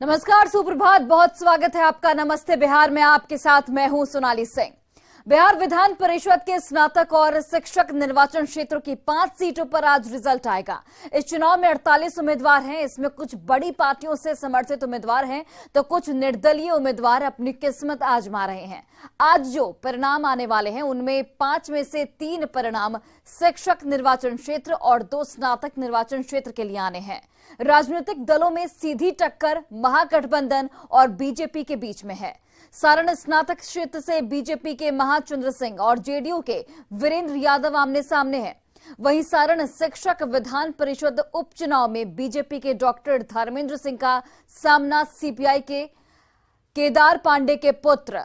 नमस्कार, सुप्रभात, बहुत स्वागत है आपका नमस्ते बिहार में। आपके साथ मैं हूं सोनाली सिंह। बिहार विधान परिषद के स्नातक और शिक्षक निर्वाचन क्षेत्रों की 5 सीटों पर आज रिजल्ट आएगा। इस चुनाव में 48 उम्मीदवार हैं। इसमें कुछ बड़ी पार्टियों से समर्थित उम्मीदवार हैं तो कुछ निर्दलीय उम्मीदवार अपनी किस्मत आजमा रहे हैं। आज जो परिणाम आने वाले हैं उनमें 5 में से 3 परिणाम शिक्षक निर्वाचन क्षेत्र और 2 स्नातक निर्वाचन क्षेत्र के लिए आने हैं। राजनीतिक दलों में सीधी टक्कर महागठबंधन और बीजेपी के बीच में है। सारण स्नातक क्षेत्र से बीजेपी के महाचंद्र सिंह और जेडीयू के वीरेंद्र यादव आमने सामने हैं। वहीं सारण शिक्षक विधान परिषद उपचुनाव में बीजेपी के डॉक्टर धर्मेंद्र सिंह का सामना सीपीआई के केदार पांडे के पुत्र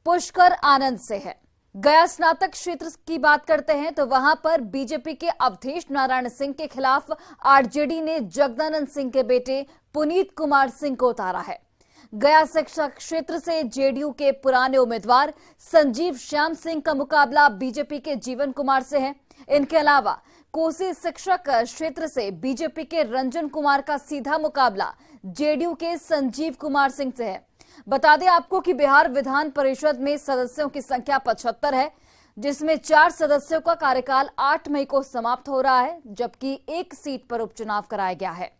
पुष्कर आनंद से है। गया स्नातक क्षेत्र की बात करते हैं तो वहां पर बीजेपी के अवधेश नारायण सिंह के खिलाफ आरजेडी ने जगदानंद सिंह के बेटे पुनीत कुमार सिंह को उतारा है। गया शिक्षक क्षेत्र से जेडीयू के पुराने उम्मीदवार संजीव श्याम सिंह का मुकाबला बीजेपी के जीवन कुमार से है। इनके अलावा कोसी शिक्षक क्षेत्र से बीजेपी के रंजन कुमार का सीधा मुकाबला जेडीयू के संजीव कुमार सिंह से है। बता दें आपको कि बिहार विधान परिषद में सदस्यों की संख्या 75 है, जिसमें 4 सदस्यों का कार्यकाल 8 मई को समाप्त हो रहा है, जबकि 1 सीट पर उपचुनाव कराया गया है।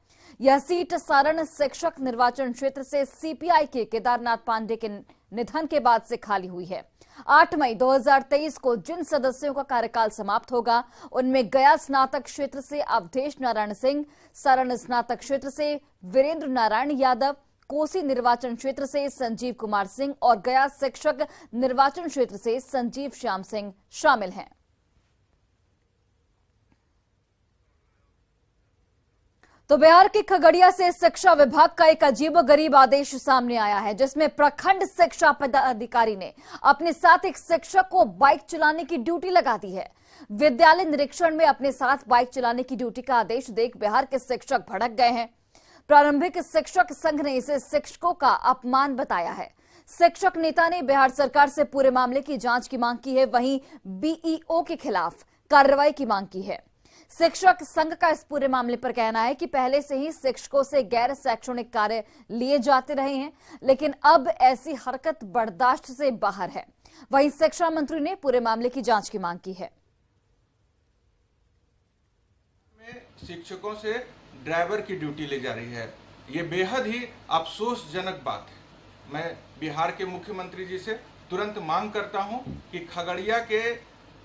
यह सीट सारण शिक्षक निर्वाचन क्षेत्र से सीपीआई के केदारनाथ पांडे के निधन के बाद से खाली हुई है। 8 मई 2023 को जिन सदस्यों का कार्यकाल समाप्त होगा उनमें गया स्नातक क्षेत्र से अवधेश नारायण सिंह, सारण स्नातक क्षेत्र से वीरेंद्र नारायण यादव, कोसी निर्वाचन क्षेत्र से संजीव कुमार सिंह और गया शिक्षक निर्वाचन क्षेत्र से संजीव श्याम सिंह शामिल हैं। तो बिहार के खगड़िया से शिक्षा विभाग का एक अजीबोगरीब आदेश सामने आया है, जिसमें प्रखंड शिक्षा पदाधिकारी ने अपने साथ एक शिक्षक को बाइक चलाने की ड्यूटी लगा दी है। विद्यालय निरीक्षण में अपने साथ बाइक चलाने की ड्यूटी का आदेश देख बिहार के शिक्षक भड़क गए हैं। प्रारंभिक शिक्षक संघ ने इसे शिक्षकों का अपमान बताया है। शिक्षक नेता ने बिहार सरकार से पूरे मामले की जांच की मांग की है, वहीं बीईओ के खिलाफ कार्रवाई की मांग की है। शिक्षक संघ का इस पूरे मामले पर कहना है कि पहले से ही शिक्षकों से गैर शैक्षणिक कार्य लिए जाते रहे हैं, लेकिन अब ऐसी हरकत बर्दाश्त से बाहर है। वहीं शिक्षा मंत्री ने पूरे मामले की जांच की मांग की है। शिक्षकों से ड्राइवर की ड्यूटी ले जा रही है, ये बेहद ही अफसोसजनक बात है। मैं बिहार के मुख्यमंत्री जी से तुरंत मांग करता हूं कि खगड़िया के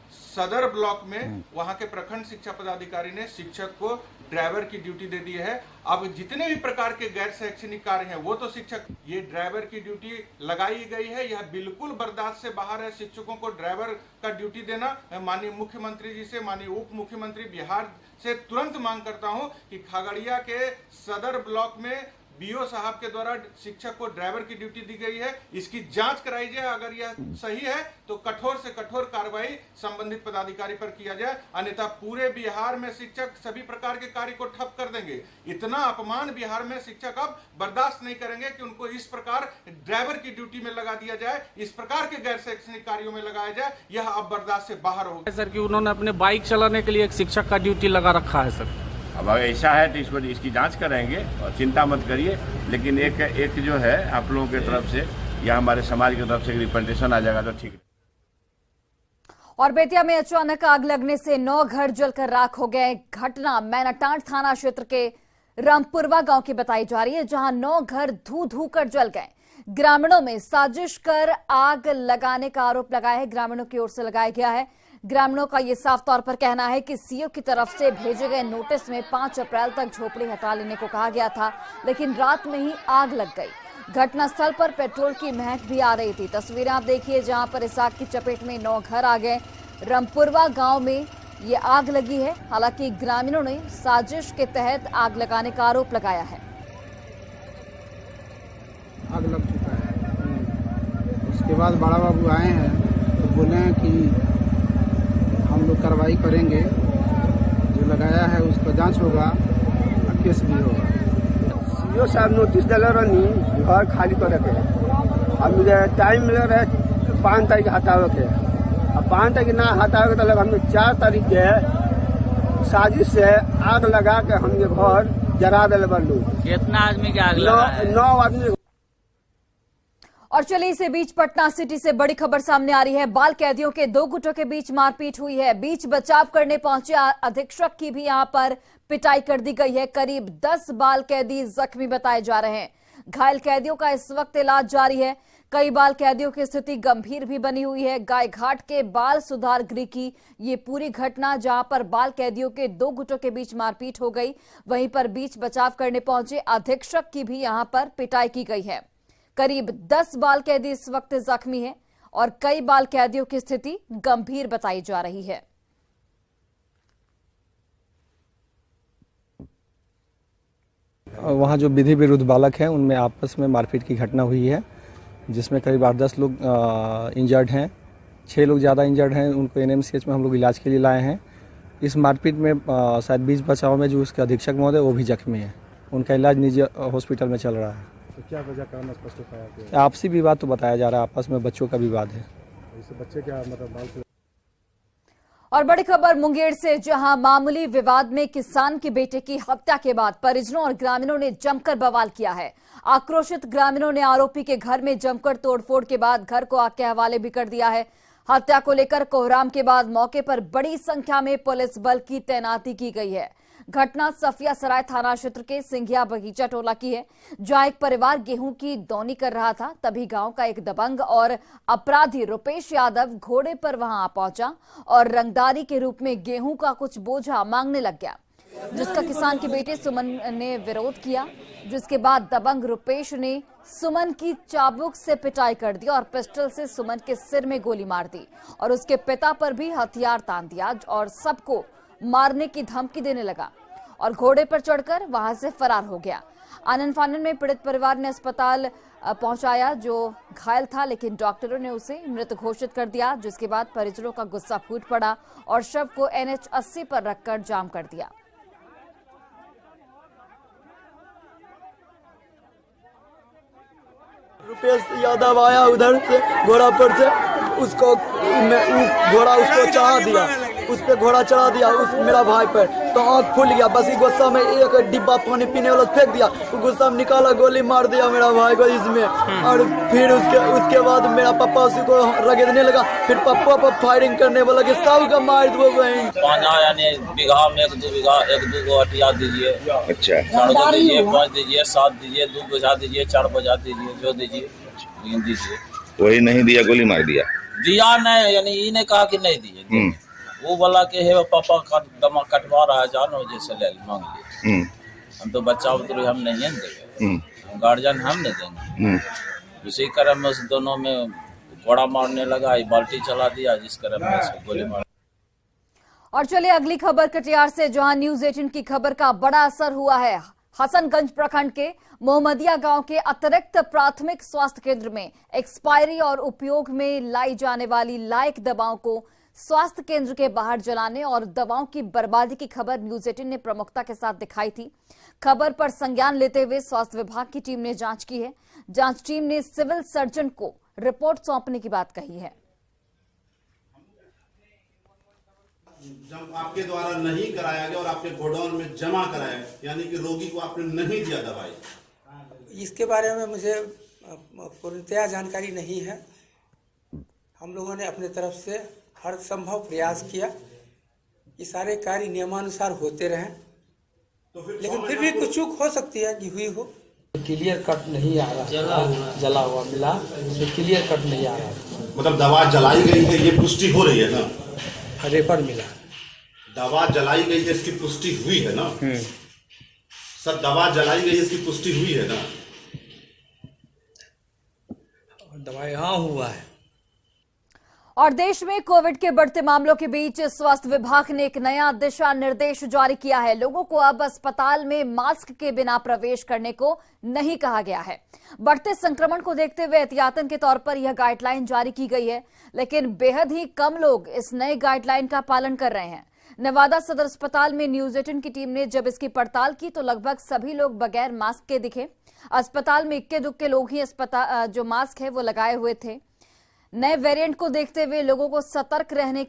सदर ब्लॉक में वहां के प्रखंड शिक्षा पदाधिकारी ने शिक्षक को ड्राइवर की ड्यूटी दे दी है। अब जितने भी प्रकार के गैर शैक्षणिक कार्य हैं वो तो शिक्षक, ये ड्राइवर की ड्यूटी लगाई गई है, यह बिल्कुल बर्दाश्त से बाहर है। शिक्षकों को ड्राइवर का ड्यूटी देना, मैं माननीय मुख्यमंत्री जी से, माननीय उप मुख्यमंत्री बिहार से तुरंत मांग करता हूं कि खगड़िया के सदर ब्लॉक में बीओ साहब के द्वारा शिक्षक को ड्राइवर की ड्यूटी दी गई है, इसकी जांच कराई जाए। अगर यह सही है तो कठोर से कठोर कार्रवाई संबंधित पदाधिकारी पर किया जाए, अन्यथा पूरे बिहार में शिक्षक सभी प्रकार के कार्य को ठप कर देंगे। इतना अपमान बिहार में शिक्षक अब बर्दाश्त नहीं करेंगे कि उनको इस प्रकार ड्राइवर की ड्यूटी में लगा दिया जाए, इस प्रकार के गैर शैक्षणिक कार्यों में लगाया जाए, यह अब बर्दाश्त से बाहर होगा। सर कि उन्होंने अपने बाइक चलाने के लिए एक शिक्षक का ड्यूटी लगा रखा है सर। अब अगर ऐसा है तो इसकी जांच करेंगे और चिंता मत करिए, लेकिन एक जो है आप लोगों की तरफ से या हमारे समाज की तरफ से रिप्रेजेंटेशन आ जाएगा तो ठीक है। और बेतिया में अचानक आग लगने से 9 घर जलकर राख हो गए। घटना मैनाटांड थाना क्षेत्र के रामपुरवा गांव की बताई जा रही है, जहां 9 घर धू कर जल गए। ग्रामीणों में साजिश कर आग लगाने का आरोप लगाया है, ग्रामीणों की ओर से लगाया गया है। ग्रामीणों का यह साफ तौर पर कहना है कि सीओ की तरफ से भेजे गए नोटिस में 5 अप्रैल तक झोपड़ी हटा लेने को कहा गया था, लेकिन रात में ही आग लग गई। घटनास्थल पर पेट्रोल की महक भी आ रही थी। तस्वीरें आप देखिए, जहां पर इस आग की चपेट में 9 घर आ गए। रामपुरवा गांव में ये आग लगी है। हालांकि ग्रामीणों ने साजिश के तहत आग लगाने का आरोप लगाया है। आग लग चुका है। उसके बाद बड़ा बाबू आए हैं तो बोले हैं कि हम लोग कार्रवाई करेंगे, जो लगाया है उसका जांच होगा और केस भी होगा। सीओ साहब नोटिस दिला रही घर खाली करे के, अब मुझे टाइम मिल रहा है 5 तारीख हटावे के। अब 5 तारीख ना हटावे के तो हमने 4 तारीख के साजिश से आग लगा के हमने घर जरा दिल बल्लू कितना आदमी के आग लगा है? 9 आदमी। और चलिए इसी बीच पटना सिटी से बड़ी खबर सामने आ रही है। बाल कैदियों के 2 गुटों के बीच मारपीट हुई है। बीच बचाव करने पहुंचे अधीक्षक की भी यहां पर पिटाई कर दी गई है। करीब 10 बाल कैदी जख्मी बताए जा रहे हैं। घायल कैदियों का इस वक्त इलाज जारी है। कई बाल कैदियों की स्थिति गंभीर भी बनी हुई है। गाय घाट के बाल सुधार गृह की ये पूरी घटना, जहां पर बाल कैदियों के 2 गुटों के बीच मारपीट हो गई, वहीं पर बीच बचाव करने पहुंचे अधीक्षक की भी यहां पर पिटाई की गई है। करीब 10 बाल कैदी इस वक्त जख्मी हैं और कई बाल कैदियों की स्थिति गंभीर बताई जा रही है। वहाँ जो विधि विरुद्ध बालक हैं उनमें आपस में मारपीट की घटना हुई है, जिसमें करीब 8-10 लोग इंजर्ड हैं। 6 लोग ज़्यादा इंजर्ड हैं, उनको एनएमसीएच में हम लोग इलाज के लिए लाए हैं। इस मारपीट में शायद बीच बचाव में जो उसके अधीक्षक महोदय वो भी जख्मी हैं। उनका इलाज निजी हॉस्पिटल में चल रहा है। तो क्या वजह कारण स्पष्ट पाया? आपसी विवाद तो बताया जा रहा है, आपस में बच्चों का विवाद है। इससे बच्चे क्या मतलब बाल से? और बड़ी खबर मुंगेर से, जहां मामूली विवाद में किसान के बेटे की हत्या के बाद परिजनों और ग्रामीणों ने जमकर बवाल किया है। आक्रोशित ग्रामीणों ने आरोपी के घर में जमकर तोड़फोड़ के बाद घर को आग के हवाले भी कर दिया है। हत्या को लेकर कोहराम के बाद मौके पर बड़ी संख्या में पुलिस बल की तैनाती की गई है। घटना सफिया सराय थाना क्षेत्र के सिंघिया बगीचा टोला की है, जहां एक परिवार गेहूं की दौनी कर रहा था। तभी गांव का एक दबंग और अपराधी रुपेश यादव घोड़े पर वहां आ पहुंचा और रंगदारी के रूप में गेहूं का कुछ बोझा मांगने लग गया, जिसका किसान के बेटे सुमन ने विरोध किया। जिसके बाद दबंग रुपेश ने सुमन की चाबुक से पिटाई कर दी और पिस्टल से सुमन के सिर में गोली मार दी और उसके पिता पर भी हथियार तान दिया और सबको मारने की धमकी देने लगा और घोड़े पर चढ़कर वहां से फरार हो गया। आनन फानन में पीड़ित परिवार ने अस्पताल पहुंचाया जो घायल था, लेकिन डॉक्टरों ने उसे मृत घोषित कर दिया। जिसके बाद परिजनों का गुस्सा फूट पड़ा और शव को NH 80 पर रखकर जाम कर दिया। रुपेश यादव आया उधर से घोड़ा पर से, उसको घोड़ा उसको चढ़ा दिया, उस पे घोड़ा चढ़ा दिया उस मेरा भाई पर, तो आँख फूल गया। बस गुस्सा में एक डिब्बा पानी पीने वाला फेंक दिया, तो गुस्सा में निकाला, गोली मार दिया मेरा भाई को इसमें। और फिर उसके बाद मेरा पापा उसी को रगड़ने लगा, फिर पापा पर फायरिंग करने वाला के सबका मार दो बहन। पाना यानी बीघा में 1-2 बीघा 1-2 को हटिया दीजिए, अच्छा 4 दीजिए, 5 दीजिए, 7 दीजिए, 2 बजा दीजिए, 4 बजा दीजिए, जो दीजिए दीजिए। वही नहीं दिया, गोली मार दिया नहीं, यानी ये ने कहा कि नहीं दिए, वो बोला कि हे पापा दमा कटवा रहा है, जानो जैसे ले मांग लिए। हम तो बच्चा उतरे हम नहीं देंगे, गार्जियन हम नहीं देंगे। उसी क्रम में उस दोनों में घोड़ा मारने लगा, बाल्टी चला दिया, जिस क्रम में उसको गोली मार। और चलिए अगली खबर कटिहार से, जहां न्यूज 18 की खबर का बड़ा असर हुआ है। हसनगंज प्रखंड के मोहम्मदिया गांव के अतिरिक्त प्राथमिक स्वास्थ्य केंद्र में एक्सपायरी और उपयोग में लाई जाने वाली लायक दवाओं को स्वास्थ्य केंद्र के बाहर जलाने और दवाओं की बर्बादी की खबर न्यूज 18 ने प्रमुखता के साथ दिखाई थी। खबर पर संज्ञान लेते हुए स्वास्थ्य विभाग की टीम ने जांच की है। जांच टीम ने सिविल सर्जन को रिपोर्ट सौंपने की बात कही है। जब आपके द्वारा नहीं कराया गया और आपके गोडाउन में जमा कराया, यानी कि रोगी को आपने नहीं दिया दवाई, इसके बारे में मुझे पूर्णतया जानकारी नहीं है। हम लोगों ने अपने तरफ से हर संभव प्रयास किया कि सारे कार्य नियमानुसार होते रहें, तो लेकिन फिर भी कुछ चूक हो सकती है कि हुई हो। क्लियर कट नहीं आ रहा, जला हुआ मिला, क्लियर कट नहीं आ रहा। मतलब दवा जलाई गई है ये पुष्टि हो रही है ना? रेपर मिला, दवा जलाई गई है इसकी पुष्टि हुई है ना? सर दवा जलाई गई है इसकी पुष्टि हुई है ना? दवा यहाँ हुआ है। और देश में कोविड के बढ़ते मामलों के बीच स्वास्थ्य विभाग ने एक नया दिशा निर्देश जारी किया है। लोगों को अब अस्पताल में मास्क के बिना प्रवेश करने को नहीं कहा गया है। बढ़ते संक्रमण को देखते हुए एहतियातन के तौर पर यह गाइडलाइन जारी की गई है, लेकिन बेहद ही कम लोग इस नए गाइडलाइन का पालन कर रहे हैं। नवादा सदर अस्पताल में न्यूज 18 की टीम ने जब इसकी पड़ताल की तो लगभग सभी लोग बगैर मास्क के दिखे। अस्पताल में इक्के दुक्के लोग ही जो मास्क है वो लगाए हुए थे। नए वेरिएंट को देखते हुए लोगों को सतर्क रहने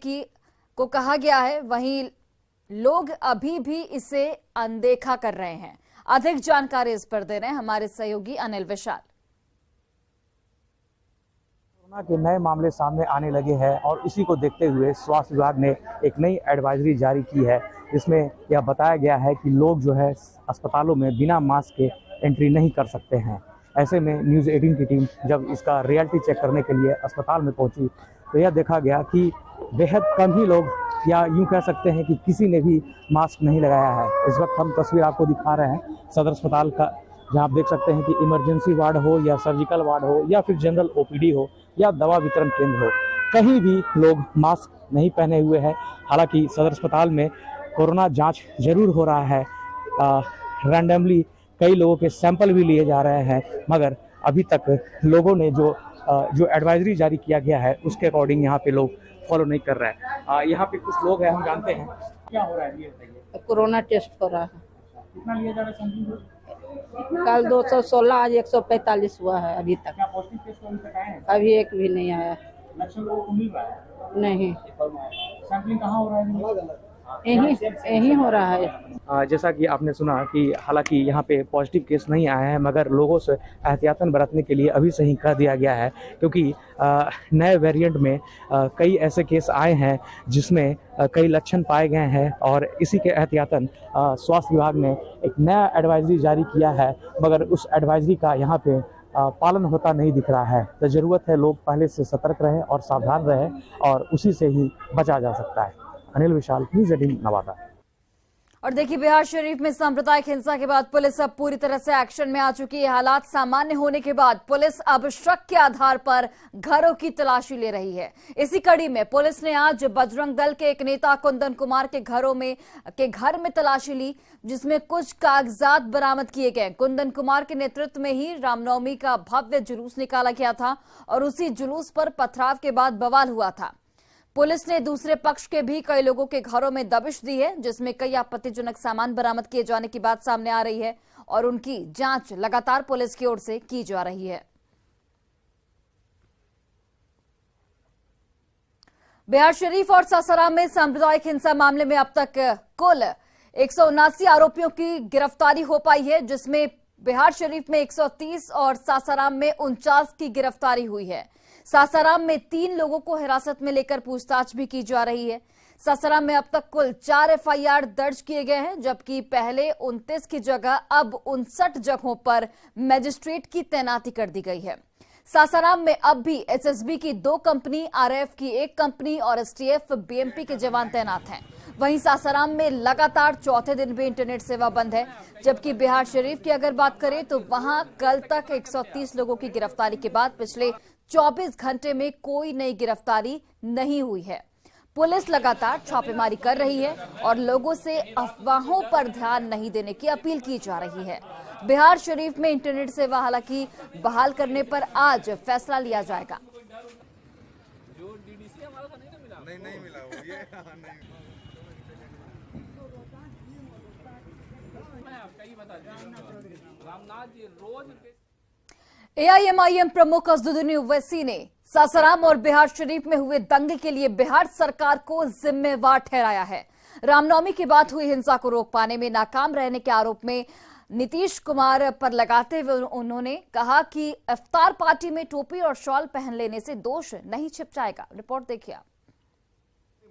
को कहा गया है, वहीं लोग अभी भी इसे अनदेखा कर रहे हैं। अधिक जानकारी इस पर दे रहे हैं हमारे सहयोगी अनिल विशाल। कोरोना के नए मामले सामने आने लगे हैं और इसी को देखते हुए स्वास्थ्य विभाग ने एक नई एडवाइजरी जारी की है, जिसमें यह बताया गया है कि लोग जो है अस्पतालों में बिना मास्क के एंट्री नहीं कर सकते हैं। ऐसे में न्यूज़ 18 की टीम जब इसका रियलिटी चेक करने के लिए अस्पताल में पहुंची तो यह देखा गया कि बेहद कम ही लोग, या यूं कह सकते हैं कि किसी ने भी मास्क नहीं लगाया है। इस वक्त हम तस्वीर आपको दिखा रहे हैं सदर अस्पताल का, जहां आप देख सकते हैं कि इमरजेंसी वार्ड हो या सर्जिकल वार्ड हो या फिर जनरल ओपीडी हो या दवा वितरण केंद्र हो, कहीं भी लोग मास्क नहीं पहने हुए हैं। हालांकि सदर अस्पताल में कोरोना जांच जरूर हो रहा है, रैंडमली कई लोगों के सैंपल भी लिए जा रहे हैं, मगर अभी तक लोगों ने जो एडवाइजरी जारी किया गया है उसके अकॉर्डिंग यहाँ पे लोग फॉलो नहीं कर रहे हैं। यहाँ पे कुछ लोग हैं, हम जानते हैं क्या हो रहा है, ये बताइए। कोरोना टेस्ट हो रहा है। कितना लिया जा रहा है? कल 216, आज 145 हुआ है अभी तक। क्या पॉजिटिव टेस्ट अभी तक आए हैं? अभी एक भी नहीं आया। लक्षण लोगों को मिल रहा है? नहीं। सैंपलिंग कहाँ हो रहा है? यही हो रहा है। जैसा कि आपने सुना कि हालांकि यहाँ पे पॉजिटिव केस नहीं आए हैं, मगर लोगों से एहतियातन बरतने के लिए अभी से ही कह दिया गया है, क्योंकि नए वेरिएंट में कई ऐसे केस आए हैं जिसमें कई लक्षण पाए गए हैं और इसी के एहतियातन स्वास्थ्य विभाग ने एक नया एडवाइजरी जारी किया है, मगर उस एडवाइजरी का यहाँ पे पालन होता नहीं दिख रहा है। तो ज़रूरत है लोग पहले से सतर्क रहें और सावधान रहें और उसी से ही बचा जा सकता है। अनिल विशाल, न्यूज़ 18 नवादा। और देखिए, बिहार शरीफ में सांप्रदायिक हिंसा के बाद पुलिस अब पूरी तरह से एक्शन में आ चुकी है। हालात सामान्य होने के बाद पुलिस अब शक के आधार पर घरों की तलाशी ले रही है। इसी कड़ी में पुलिस ने आज बजरंग दल के एक नेता कुंदन कुमार के घर में तलाशी ली, जिसमें कुछ कागजात बरामद किए गए। कुंदन कुमार के नेतृत्व में ही रामनवमी का भव्य जुलूस निकाला गया था और उसी जुलूस पर पथराव के बाद बवाल हुआ था। पुलिस ने दूसरे पक्ष के भी कई लोगों के घरों में दबिश दी है, जिसमें कई आपत्तिजनक सामान बरामद किए जाने की बात सामने आ रही है और उनकी जांच लगातार पुलिस की ओर से की जा रही है। बिहार शरीफ और सासाराम में सांप्रदायिक हिंसा मामले में अब तक कुल 179 आरोपियों की गिरफ्तारी हो पाई है, जिसमें बिहार शरीफ में 130 और सासाराम में 49 की गिरफ्तारी हुई है। सासाराम में 3 लोगों को हिरासत में लेकर पूछताछ भी की जा रही है। सासाराम में अब तक कुल 4 एफआईआर दर्ज किए गए हैं, जबकि पहले 29 की जगह अब 59 जगहों पर मजिस्ट्रेट की तैनाती कर दी गई है। सासाराम में अब भी एसएसबी की 2 कंपनी, आरएएफ की 1 कंपनी और एसटीएफ बीएमपी के जवान तैनात हैं। वहीं सासाराम में लगातार चौथे दिन भी इंटरनेट सेवा बंद है, जबकि बिहार शरीफ की अगर बात करें तो वहां कल तक 130 लोगों की गिरफ्तारी के बाद पिछले 24 घंटे में कोई नई गिरफ्तारी नहीं हुई है। पुलिस लगातार छापेमारी कर रही है और लोगों से अफवाहों पर ध्यान नहीं देने की अपील की जा रही है। बिहार शरीफ में इंटरनेट सेवा हालांकि बहाल करने पर आज फैसला लिया जाएगा। एआईएमआईएम प्रमुख असदुद्दीन ओवैसी ने सासाराम और बिहार शरीफ में हुए दंगे के लिए बिहार सरकार को जिम्मेवार ठहराया है। रामनवमी के बाद हुई हिंसा को रोक पाने में नाकाम रहने के आरोप में नीतीश कुमार पर लगाते हुए उन्होंने कहा कि इफ्तार पार्टी में टोपी और शॉल पहन लेने से दोष नहीं छिप जाएगा। रिपोर्ट देखिए।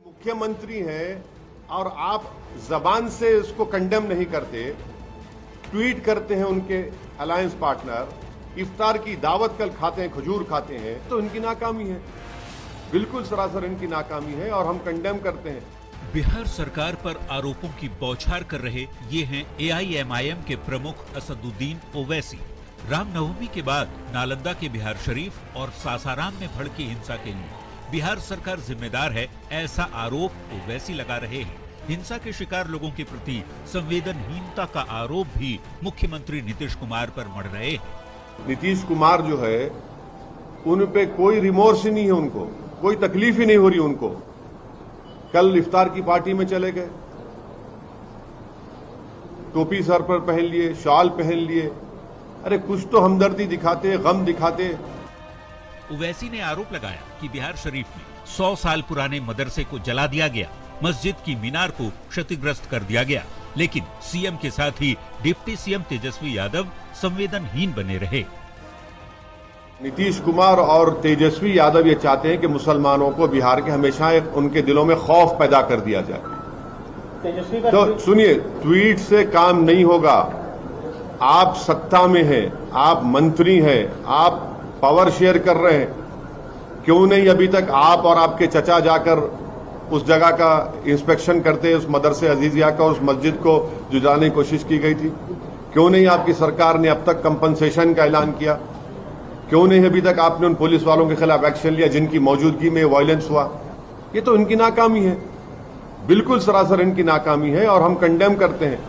मुख्यमंत्री हैं और आप जबान से इसको कंडेम नहीं करते, ट्वीट करते हैं उनके अलायंस पार्टनर, इफ्तार की दावत कल खाते हैं, खजूर खाते हैं, तो इनकी नाकामी है, बिल्कुल सरासर इनकी नाकामी है और हम कंडेम करते हैं। बिहार सरकार पर आरोपों की बौछार कर रहे ये हैं एआईएमआईएम के प्रमुख असदुद्दीन ओवैसी। रामनवमी के बाद नालंदा के बिहार शरीफ और सासाराम में भड़की हिंसा के लिए बिहार सरकार जिम्मेदार है, ऐसा आरोप ओवैसी लगा रहे हैं। हिंसा के शिकार लोगों के प्रति संवेदनहीनता का आरोप भी मुख्यमंत्री नीतीश कुमार पर मढ़ रहे हैं। नीतीश कुमार जो है उन पे कोई रिमोर्स ही नहीं है, उनको कोई तकलीफ ही नहीं हो रही उनको। कल इफ्तार की पार्टी में चले गए, टोपी सर पर पहन लिए, शॉल पहन लिए, अरे कुछ तो हमदर्दी दिखाते, गम दिखाते। ओवैसी ने आरोप लगाया कि बिहार शरीफ में 100 साल पुराने मदरसे को जला दिया गया, मस्जिद की मीनार को क्षतिग्रस्त कर दिया गया, लेकिन सीएम के साथ ही डिप्टी सीएम तेजस्वी यादव संवेदनहीन बने रहे। नीतीश कुमार और तेजस्वी यादव ये चाहते हैं कि मुसलमानों को बिहार के हमेशा उनके दिलों में खौफ पैदा कर दिया जाए। तो सुनिए, ट्वीट से काम नहीं होगा। आप सत्ता में हैं, आप मंत्री हैं, आप पावर शेयर कर रहे हैं, क्यों नहीं अभी तक आप और आपके चचा जाकर उस जगह का इंस्पेक्शन करते, उस मदरसे अजीजिया का, उस मस्जिद को जुटाने की कोशिश की गई थी? क्यों नहीं आपकी सरकार ने अब तक कंपनसेशन का ऐलान किया? क्यों नहीं अभी तक आपने उन पुलिस वालों के खिलाफ एक्शन लिया जिनकी मौजूदगी में वायलेंस हुआ? ये तो इनकी नाकामी है, बिल्कुल सरासर इनकी नाकामी है और हम कंडेम करते हैं।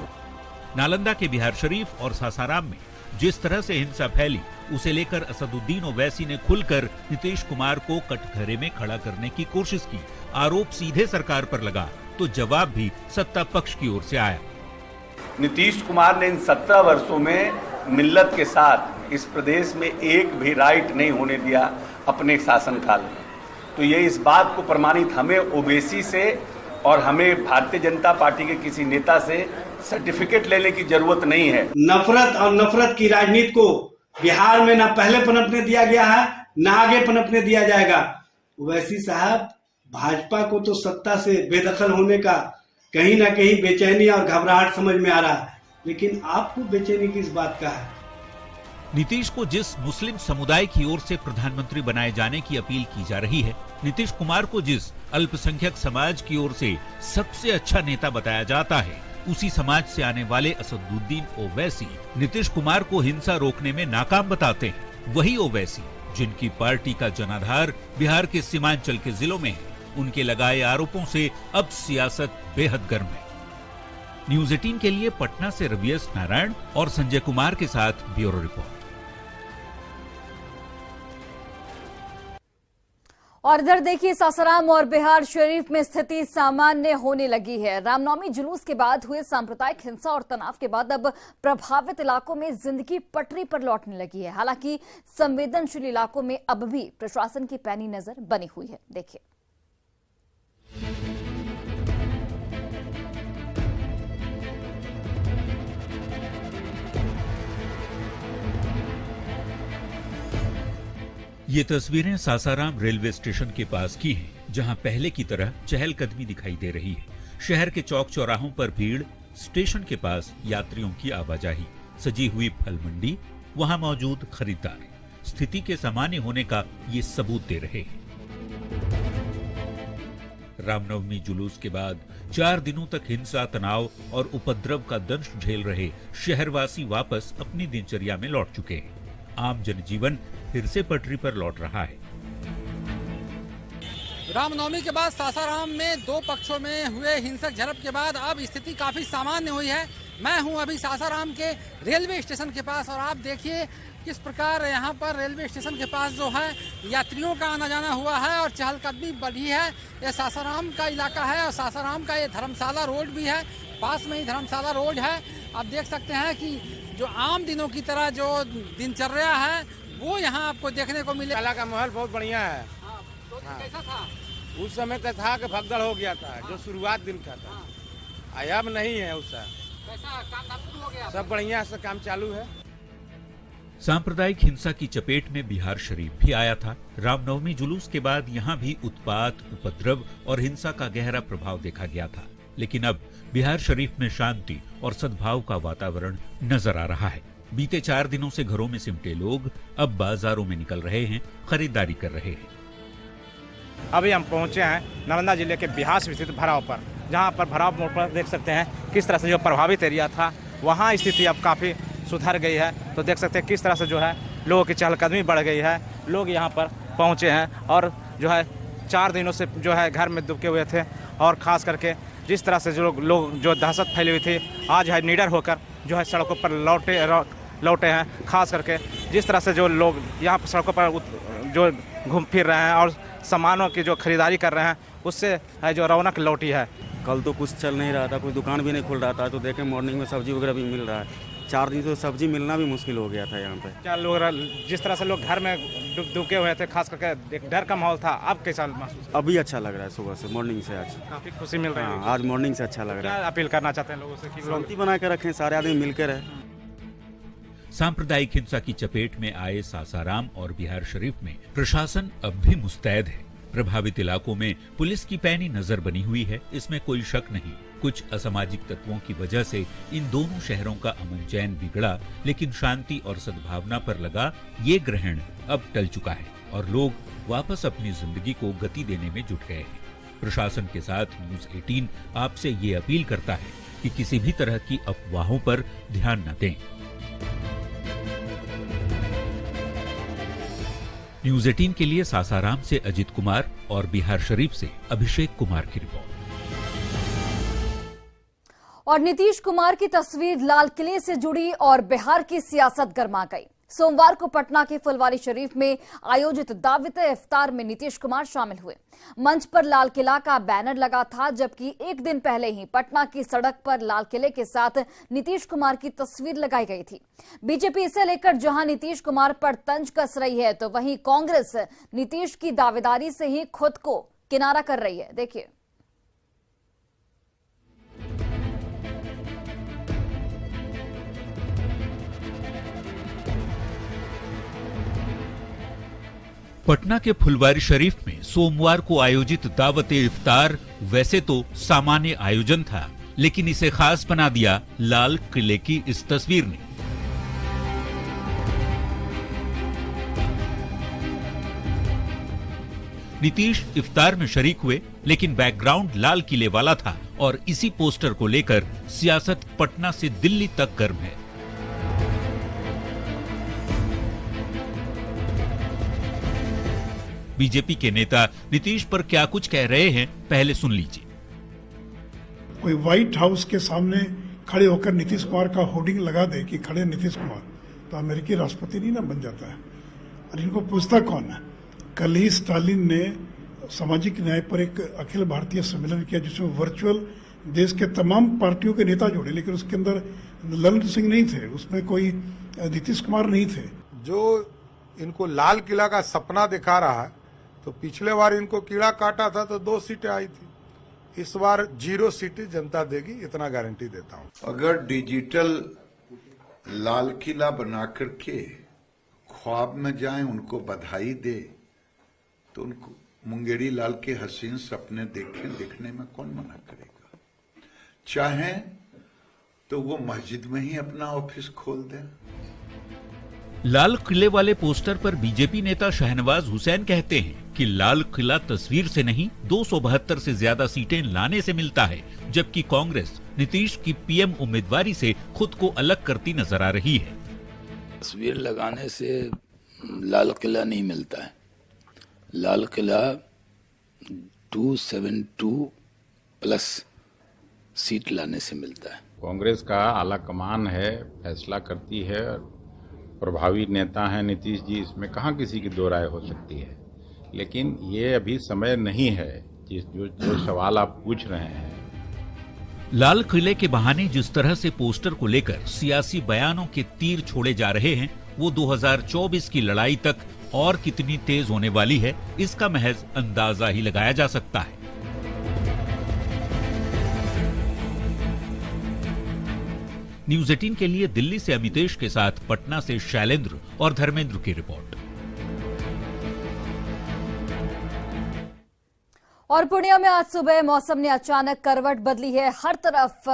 नालंदा के बिहार शरीफ और सासाराम में जिस तरह से हिंसा फैली, उसे लेकर असदुद्दीन ओवैसी ने खुलकर नीतीश कुमार को कटघरे में खड़ा करने की कोशिश की। आरोप सीधे सरकार पर लगा तो जवाब भी सत्ता पक्ष की ओर से आया। नीतीश कुमार ने इन 17 वर्षों में मिल्लत के साथ इस प्रदेश में एक भी राइट नहीं होने दिया अपने शासनकाल में। तो ये इस बात को प्रमाणित हमें ओवैसी से और हमें भारतीय जनता पार्टी के किसी नेता से सर्टिफिकेट लेने की जरूरत नहीं है। नफरत और नफरत की राजनीति को बिहार में न पहले पनपने दिया गया है, न आगे पनपने दिया जाएगा। ओवैसी साहब, भाजपा को तो सत्ता से बेदखल होने का कहीं ना कहीं बेचैनी और घबराहट समझ में आ रहा है, लेकिन आपको बेचैनी किस बात का है? नीतीश को जिस मुस्लिम समुदाय की ओर से प्रधानमंत्री बनाए जाने की अपील की जा रही है, नीतीश कुमार को जिस अल्पसंख्यक समाज की ओर से सबसे अच्छा नेता बताया जाता है, उसी समाज से आने वाले असदुद्दीन ओवैसी नीतीश कुमार को हिंसा रोकने में नाकाम बताते हैं। वही ओवैसी जिनकी पार्टी का जनाधार बिहार के सीमांचल के जिलों में है, उनके लगाए आरोपों से अब सियासत बेहद गर्म है। न्यूज 18 के लिए पटना से रवियस नारायण और संजय कुमार के साथ ब्यूरो रिपोर्ट। और इधर देखिए, सासाराम और बिहार शरीफ में स्थिति सामान्य होने लगी है। रामनवमी जुलूस के बाद हुए सांप्रदायिक हिंसा और तनाव के बाद अब प्रभावित इलाकों में जिंदगी पटरी पर लौटने लगी है। हालांकि संवेदनशील इलाकों में अब भी प्रशासन की पैनी नजर बनी हुई है। देखिए, ये तस्वीरें सासाराम रेलवे स्टेशन के पास की हैं, जहां पहले की तरह चहलकदमी दिखाई दे रही है। शहर के चौक चौराहों पर भीड़, स्टेशन के पास यात्रियों की आवाजाही, सजी हुई फल मंडी, वहां मौजूद खरीदार स्थिति के सामान्य होने का ये सबूत दे रहे हैं। रामनवमी जुलूस के बाद 4 दिनों तक हिंसा, तनाव और उपद्रव का दंश झेल रहे शहरवासी वापस अपनी दिनचर्या में लौट चुके हैं। आम जनजीवन फिर से पटरी पर लौट रहा है। रामनवमी के बाद सासाराम में 2 पक्षों में हुए हिंसक झड़प के बाद अब स्थिति काफी सामान्य हुई है। मैं हूं अभी सासाराम के रेलवे स्टेशन के पास और आप देखिए किस प्रकार यहां पर रेलवे स्टेशन के पास जो है यात्रियों का आना जाना हुआ है और चहलकदमी बढ़ी है। ये सासाराम का इलाका है और सासाराम का ये धर्मशाला रोड भी है, पास में ही धर्मशाला रोड है। आप देख सकते हैं कि जो आम दिनों की तरह जो दिनचर्या है वो यहाँ आपको देखने को मिले। कला का माहौल बहुत बढ़िया है। तो कैसा था? उस समय का था कि भगदड़ हो गया था, जो शुरुआत दिन का था। अब नहीं है उसका। कैसा काम शुरू हो गया? सब बढ़िया से काम चालू है। सांप्रदायिक हिंसा की चपेट में बिहार शरीफ भी आया था। रामनवमी जुलूस के बाद यहाँ भी उत्पात, उपद्रव और हिंसा का गहरा प्रभाव देखा गया था, लेकिन अब बिहार शरीफ में शांति और सद्भाव का वातावरण नजर आ रहा है। बीते 4 दिनों से घरों में सिमटे लोग अब बाजारों में निकल रहे हैं, खरीदारी कर रहे हैं। अभी हम पहुंचे हैं नालंदा जिले के बिहार से स्थित भराव पर, जहां पर भराव मोड़ पर देख सकते हैं किस तरह से जो प्रभावित एरिया था वहां स्थिति अब काफ़ी सुधर गई है। तो देख सकते हैं किस तरह से जो है लोगों की चहलकदमी बढ़ गई है। लोग यहां पर पहुंचे हैं और जो है 4 दिनों से जो है घर में दुबके हुए थे और ख़ास करके जिस तरह से जो लोग जो दहशत फैली हुई थी, आज है निडर होकर जो है सड़कों पर लौटे हैं। खास करके जिस तरह से जो लोग यहाँ पर सड़कों पर जो घूम फिर रहे हैं और सामानों की जो खरीदारी कर रहे हैं, उससे है जो रौनक लौटी है। कल तो कुछ चल नहीं रहा था, कोई दुकान भी नहीं खुल रहा था, तो देखें मॉर्निंग में सब्जी वगैरह भी मिल रहा है। 4 दिन तो सब्जी मिलना भी मुश्किल हो गया था यहाँ पे। क्या लोग जिस तरह से लोग घर में दुबके हुए थे, खास करके एक डर का माहौल था, अब कैसा महसूस? अभी अच्छा लग रहा है, सुबह से मॉर्निंग से आज काफी खुशी मिल रही है। आज मॉर्निंग से अच्छा लग रहा है। क्या अपील करना चाहते हैं लोगों से कि शांति बना के रखें, सारे आदमी मिलकर रहे। सांप्रदायिक हिंसा की चपेट में आए सासाराम और बिहार शरीफ में प्रशासन अब भी मुस्तैद है। प्रभावित इलाकों में पुलिस की पैनी नजर बनी हुई है, इसमें कोई शक नहीं। कुछ असामाजिक तत्वों की वजह से इन दोनों शहरों का अमन चैन बिगड़ा, लेकिन शांति और सद्भावना पर लगा ये ग्रहण अब टल चुका है और लोग वापस अपनी जिंदगी को गति देने में जुट गए हैं। प्रशासन के साथ न्यूज 18 आपसे ये अपील करता है कि किसी भी तरह की अफवाहों पर ध्यान न दें। न्यूज 18 के लिए सासाराम से अजित कुमार और बिहार शरीफ से अभिषेक कुमार की रिपोर्ट। और नीतीश कुमार की तस्वीर लाल किले से जुड़ी और बिहार की सियासत गर्मा गई। सोमवार को पटना के फुलवारी शरीफ में आयोजित दावत इफ्तार में नीतीश कुमार शामिल हुए। मंच पर लाल किला का बैनर लगा था, जबकि एक दिन पहले ही पटना की सड़क पर लाल किले के साथ नीतीश कुमार की तस्वीर लगाई गई थी। बीजेपी इसे लेकर जहां नीतीश कुमार पर तंज कस रही है, तो वहीं कांग्रेस नीतीश की दावेदारी से ही खुद को किनारा कर रही है। देखिए। पटना के फुलवारी शरीफ में सोमवार को आयोजित दावत इफ्तार वैसे तो सामान्य आयोजन था, लेकिन इसे खास बना दिया लाल किले की इस तस्वीर ने। नीतीश इफ्तार में शरीक हुए, लेकिन बैकग्राउंड लाल किले वाला था और इसी पोस्टर को लेकर सियासत पटना से दिल्ली तक गर्म है। बीजेपी के नेता नीतीश पर क्या कुछ कह रहे हैं, पहले सुन लीजिए। कोई व्हाइट हाउस के सामने खड़े होकर नीतीश कुमार का होर्डिंग लगा दे कि खड़े नीतीश कुमार, तो अमेरिकी राष्ट्रपति नहीं ना बन जाता है। और इनको पूछता कौन है? कल ही स्टालिन ने सामाजिक न्याय पर एक अखिल भारतीय सम्मेलन किया, जिसमें वर्चुअल देश के तमाम पार्टियों के नेता जुड़े, लेकिन उसके अंदर ललन सिंह नहीं थे, उसमें कोई नीतीश कुमार नहीं थे। जो इनको लाल किला का सपना दिखा रहा है, तो पिछले बार इनको कीड़ा काटा था तो 2 सीटें आई थी, इस बार 0 सीटें जनता देगी, इतना गारंटी देता हूं। अगर डिजिटल लाल किला बना करके ख्वाब में जाएं, उनको बधाई दे, तो उनको मुंगेरी लाल के हसीन सपने देखने में कौन मना करेगा? चाहे तो वो मस्जिद में ही अपना ऑफिस खोल दे। लाल किले वाले पोस्टर पर बीजेपी नेता शहनवाज हुसैन कहते हैं कि लाल किला तस्वीर से नहीं 272 से ज्यादा सीटें लाने से मिलता है, जबकि कांग्रेस नीतीश की पीएम उम्मीदवारी से खुद को अलग करती नजर आ रही है। तस्वीर लगाने से लाल किला नहीं मिलता है, लाल किला 272 प्लस सीट लाने से मिलता है। कांग्रेस का आला कमान है, फैसला करती है, प्रभावी नेता हैं नीतीश जी, इसमें कहाँ किसी की दो राय हो सकती है। लेकिन ये अभी समय नहीं है जो सवाल आप पूछ रहे हैं। लाल किले के बहाने जिस तरह से पोस्टर को लेकर सियासी बयानों के तीर छोड़े जा रहे हैं, वो 2024 की लड़ाई तक और कितनी तेज होने वाली है, इसका महज अंदाजा ही लगाया जा सकता है। न्यूज 18 के लिए दिल्ली से अमितेश के साथ पटना से शैलेंद्र और धर्मेंद्र की रिपोर्ट। और पूर्णिया में आज सुबह मौसम ने अचानक करवट बदली है। हर तरफ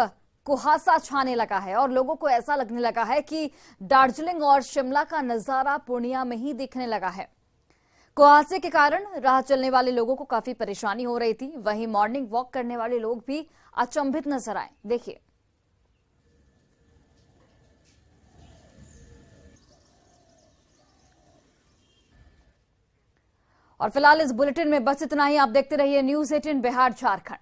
कुहासा छाने लगा है और लोगों को ऐसा लगने लगा है कि दार्जिलिंग और शिमला का नजारा पूर्णिया में ही दिखने लगा है। कुहासे के कारण राह चलने वाले लोगों को काफी परेशानी हो रही थी। वहीं मॉर्निंग वॉक करने वाले लोग भी अचंभित नजर आए। देखिए। और फिलहाल इस बुलेटिन में बस इतना ही। आप देखते रहिए न्यूज 18 बिहार झारखंड।